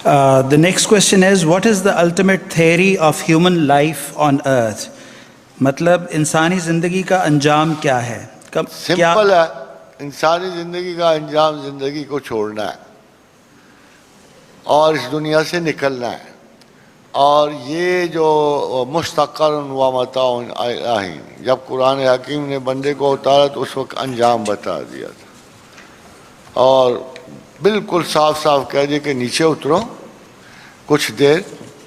The next question is, what is the ultimate theory of human life on earth? مطلب انسانی زندگی کا انجام کیا ہے؟ سمپل ہے، انسانی زندگی کا انجام زندگی کو چھوڑنا ہے اور اس دنیا سے نکلنا ہے. اور یہ جو مستقر و متاع الہی، جب قرآن حکیم نے بندے کو اتارا تو اس وقت انجام بتا دیا تھا اور بالکل صاف صاف کہہ دیا کہ نیچے اترو کچھ دیر،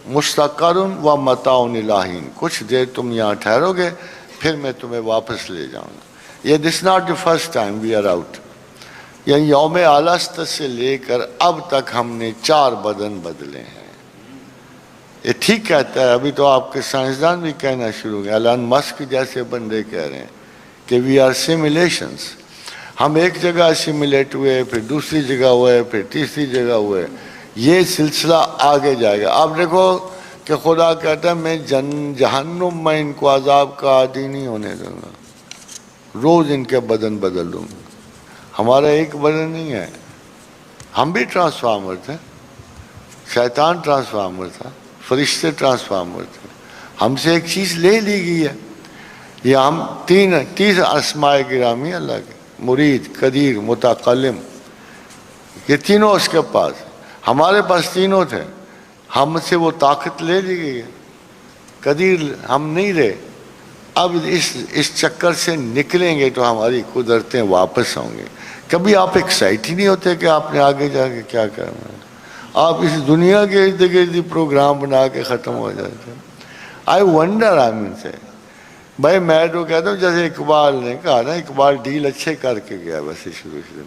مستقر و متاع الہی، کچھ دیر تم یہاں ٹھہرو گے پھر میں تمہیں واپس لے جاؤں گا. یہ this not the first time we are out. یعنی یوم الست سے لے کر اب تک ہم نے 4 بدن بدلے ہیں. یہ ٹھیک کہتا ہے، ابھی تو آپ کے سائنسدان بھی کہنا شروع ہوئے، ایلن مسک جیسے بندے کہہ رہے ہیں کہ وی آر سیمولیشنز. ہم ایک جگہ سیمولیٹ ہوئے، پھر دوسری جگہ ہوئے، پھر تیسری جگہ ہوئے. یہ سلسلہ آگے جائے گا. آپ دیکھو کہ خدا کہتا ہے میں جہنم میں ان کو عذاب کا عادی نہیں ہونے دوں گا، روز ان کے بدن بدل دوں گا. ہمارا ایک بدن نہیں ہے، ہم بھی ٹرانسفارمر تھے. شیطان ٹرانسفارمر تھا، فرشتے ٹرانسفارمر تھے. ہم سے ایک چیز لے لی گئی ہے. یہ ہم 30 اسماء گرامی اللہ کے، مرید، قدیر، متکلم، یہ تینوں اس کے پاس. ہمارے پاس تینوں تھے، ہم سے وہ طاقت لے لی گئی ہے. قدیر ہم نہیں رہے. اب اس چکر سے نکلیں گے تو ہماری قدرتیں واپس ہوں گے. کبھی آپ ایکسائٹ ہی نہیں ہوتے کہ آپ نے آگے جا کے کیا کرنا ہے. آپ اس دنیا کے ارد گرد پروگرام بنا کے ختم ہو جاتے ہیں. آئی ونڈر سے بھائی میں تو کہتا ہوں جیسے اقبال نے کہا نا، اقبال ڈیل اچھے کر کے گیا ویسے شروع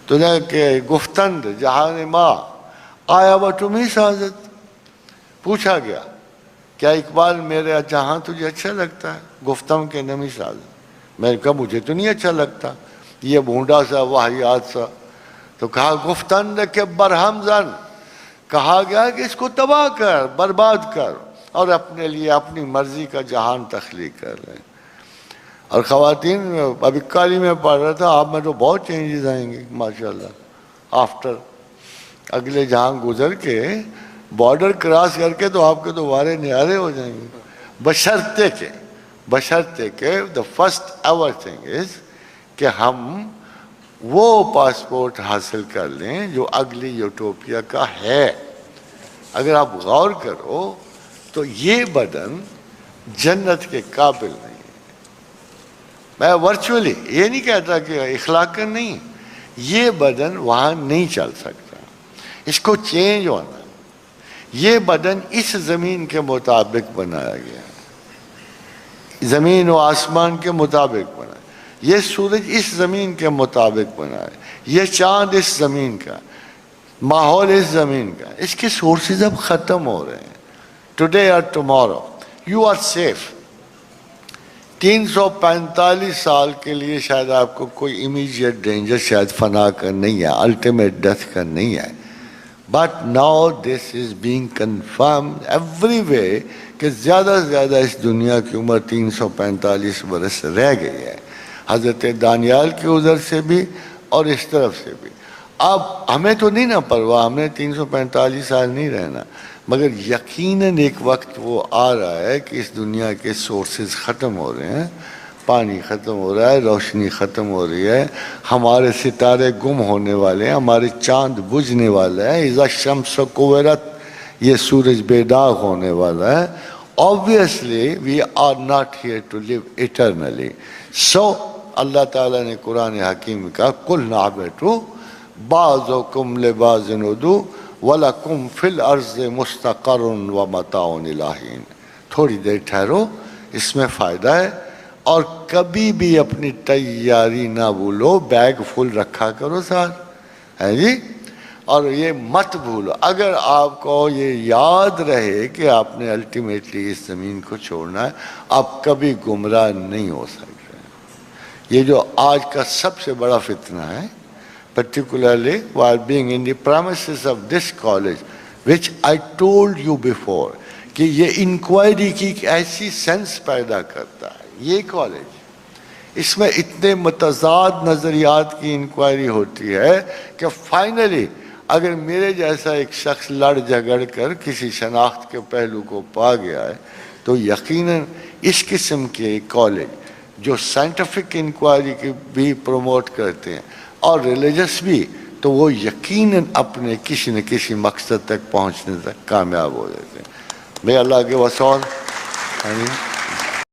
تو نہ کہ گفتند جہان ماں آیا وہ تمہیں سازت. پوچھا گیا کیا اقبال میرے جہاں تجھے اچھا لگتا ہے؟ گفتم کے نمی سازت. میں نے کہا مجھے تو نہیں اچھا لگتا، یہ بھونڈا سا واہیات سا. تو کہا گفتند کے برہم زن، کہا گیا کہ اس کو تباہ کر، برباد کر اور اپنے لیے اپنی مرضی کا جہان تخلیق کر رہے ہیں. اور خواتین، ابھی کالی میں پڑھ رہا تھا، آپ میں تو بہت چینجز آئیں گے ماشاءاللہ. آفٹر اگلے جہاں گزر کے بارڈر کراس کر کے تو آپ کے تو وارے نیارے ہو جائیں گے. بشرطے کہ the first ever thing is کہ ہم وہ پاسپورٹ حاصل کر لیں جو اگلی یوٹوپیا کا ہے. اگر آپ غور کرو تو یہ بدن جنت کے قابل نہیں ہے. میں ورچولی یہ نہیں کہتا کہ اخلاقاً نہیں، یہ بدن وہاں نہیں چل سکتا، اس کو چینج ہونا. یہ بدن اس زمین کے مطابق بنایا گیا ہے، زمین و آسمان کے مطابق بنا. یہ سورج اس زمین کے مطابق بنا ہے، یہ چاند اس زمین کا، ماحول اس زمین کا. اس کے سورسز اب ختم ہو رہے ہیں. ٹوڈے اور ٹمورو یو آر سیف. 345 سال کے لیے شاید آپ کو کوئی امیجیٹ ڈینجر شاید فنا کا نہیں ہے، الٹیمیٹ ڈیتھ کا نہیں ہے. But now this is being confirmed every way کہ زیادہ سے زیادہ اس دنیا کی عمر 345 برس رہ گئی ہے. حضرت دانیال کی ادھر سے بھی اور اس طرف سے بھی. اب ہمیں تو نہیں نا پرواہ، ہم نے 345 سال نہیں رہنا، مگر یقیناً ایک وقت وہ آ رہا ہے کہ اس دنیا کے سورسز ختم ہو رہے ہیں، پانی ختم ہو رہا ہے، روشنی ختم ہو رہی ہے، ہمارے ستارے گم ہونے والے ہیں، ہمارے چاند بجھنے والا ہے، اذا الشمس کورت، یہ سورج بے داغ ہونے والا ہے. Obviously we are not here to live eternally. So اللہ تعالیٰ نے قرآن حکیم میں کہا قُلْ نَعْبَتُ بَعْضُكُمْ لِبَعْضٍ عُدُوٌّ وَلَكُمْ فِي الْأَرْضِ مُسْتَقَرٌّ وَمَتَاعٌ إِلَىٰ حِینٍ. تھوڑی دیر ٹھہرو، اس میں فائدہ ہے. اور کبھی بھی اپنی تیاری نہ بھولو، بیگ فل رکھا کرو ساتھ، ہے جی. اور یہ مت بھولو، اگر آپ کو یہ یاد رہے کہ آپ نے الٹیمیٹلی اس زمین کو چھوڑنا ہے، آپ کبھی گمراہ نہیں ہو سکتے. یہ جو آج کا سب سے بڑا فتنہ ہے، particularly while being in the premises of this college, which I told you before, کہ یہ انکوائری کی ایک ایسی سینس پیدا کرتا ہے. یہ کالج، اس میں اتنے متضاد نظریات کی انکوائری ہوتی ہے کہ فائنلی اگر میرے جیسا ایک شخص لڑ جھگڑ کر کسی شناخت کے پہلو کو پا گیا ہے تو یقیناً اس قسم کے کالج جو سائنٹیفک انکوائری کی بھی پروموٹ کرتے ہیں اور ریلیجس بھی، تو وہ یقیناً اپنے کسی نہ کسی مقصد تک پہنچنے تک کامیاب ہو جاتے ہیں. May Allah give us all. Ameen.